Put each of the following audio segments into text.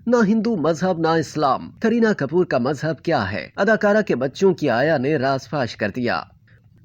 نہ ہندو مذہب نہ اسلام، کرینہ کپور کا مذہب کیا ہے؟ اداکارہ کے بچوں کی آیا نے راز فاش کر دیا۔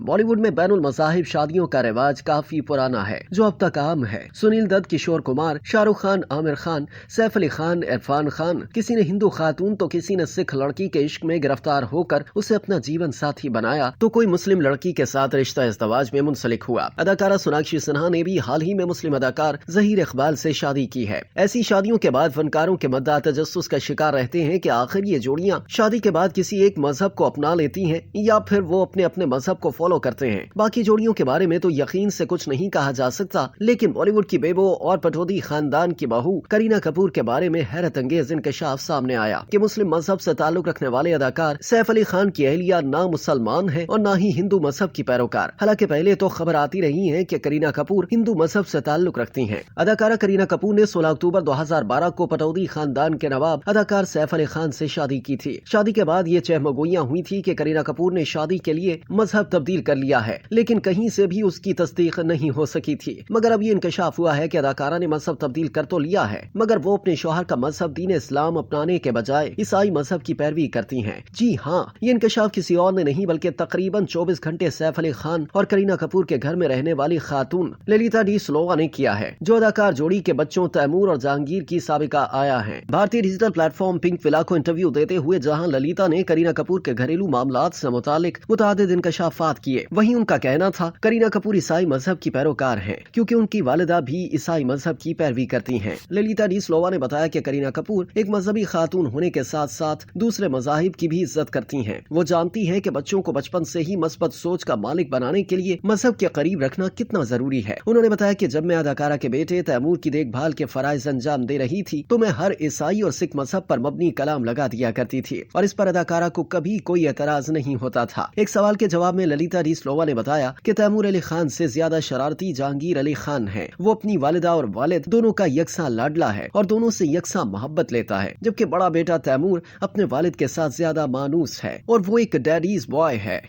بالی ووڈ میں بین المذاہب شادیوں کا رواج کافی پرانا ہے جو اب تک عام ہے۔ سنیل دت، کشور کمار، شاہ رخ خان، عامر خان، سیف علی خان، عرفان خان، کسی نے ہندو خاتون تو کسی نے سکھ لڑکی کے عشق میں گرفتار ہو کر اسے اپنا جیون ساتھی بنایا تو کوئی مسلم لڑکی کے ساتھ رشتہ ازدواج میں منسلک ہوا۔ اداکارہ سوناکشی سنہا نے بھی حال ہی میں مسلم اداکار ظہیر اقبال سے شادی کی ہے۔ ایسی شادیوں کے بعد فنکاروں کے مداح تجسس کا شکار رہتے ہیں کہ آخر یہ جوڑیاں شادی کے بعد کسی ایک مذہب کو اپنا لیتی ہیں یا پھر وہ اپنے مذہب کو فالو کرتے ہیں۔ باقی جوڑیوں کے بارے میں تو یقین سے کچھ نہیں کہا جا سکتا، لیکن بالی ووڈ کی بیبو اور پٹودی خاندان کی بہو کرینہ کپور کے بارے میں حیرت انگیز انکشاف سامنے آیا کہ مسلم مذہب سے تعلق رکھنے والے اداکار سیف علی خان کی اہلیہ نہ مسلمان ہے اور نہ ہی ہندو مذہب کی پیروکار۔ حالانکہ پہلے تو خبر آتی رہی ہے کہ کرینہ کپور ہندو مذہب سے تعلق رکھتی ہیں۔ اداکارہ کرینہ کپور نے 16 اکتوبر 2012 کو پٹودی خاندان کے نواب اداکار سیف علی خان سے شادی کی تھی۔ شادی کے بعد یہ چہمگوئیاں ہوئی تھی کہ کرینہ کپور نے شادی کے لیے مذہب تبدیل کر لیا ہے، لیکن کہیں سے بھی اس کی تصدیق نہیں ہو سکی تھی۔ مگر اب یہ انکشاف ہوا ہے کہ اداکارہ نے مذہب تبدیل کر تو لیا ہے، مگر وہ اپنے شوہر کا مذہب دین اسلام اپنانے کے بجائے عیسائی مذہب کی پیروی کرتی ہیں۔ جی ہاں، یہ انکشاف کسی اور نے نہیں بلکہ تقریباً 24 گھنٹے سیف علی خان اور کرینہ کپور کے گھر میں رہنے والی خاتون للیتا ڈی سلوا نے کیا ہے، جو اداکار جوڑی کے بچوں تیمور اور جہانگیر کی سابقہ آیا ہے۔ بھارتی ڈیجیٹل پلیٹ فارم پنک ولا کو انٹرویو دیتے ہوئے جہاں للیتا نے کرینہ کپور کے گھریلو معاملات سے متعلق متعدد انکشافات کیے، وہیں ان کا کہنا تھا کرینہ کپور عیسائی مذہب کی پیروکار ہیں کیونکہ ان کی والدہ بھی عیسائی مذہب کی پیروی کرتی ہیں۔ للیتا ڈی سلوا نے بتایا کہ کرینہ کپور ایک مذہبی خاتون ہونے کے ساتھ ساتھ دوسرے مذاہب کی بھی عزت کرتی ہیں۔ وہ جانتی ہیں کہ بچوں کو بچپن سے ہی مثبت سوچ کا مالک بنانے کے لیے مذہب کے قریب رکھنا کتنا ضروری ہے۔ انہوں نے بتایا کہ جب میں اداکارہ کے بیٹے تیمور کی دیکھ بھال کے فرائض انجام دے رہی تھی تو میں ہر عیسائی اور سکھ مذہب پر مبنی کلام لگا دیا کرتی تھی اور اس پر اداکارہ کو کبھی کوئی اعتراض نہیں ہوتا تھا۔ ایک سوال کے جواب میں للیتا ڈی سلوا نے بتایا کہ تیمور علی خان سے زیادہ شرارتی جہانگیر علی خان ہیں۔ وہ اپنی والدہ اور والد دونوں کا یکساں لاڈلا ہے اور دونوں سے یکساں محبت لیتا ہے، جبکہ بڑا بیٹا تیمور اپنے والد کے ساتھ زیادہ مانوس ہے اور وہ ایک ڈیڈیز بوائے ہے۔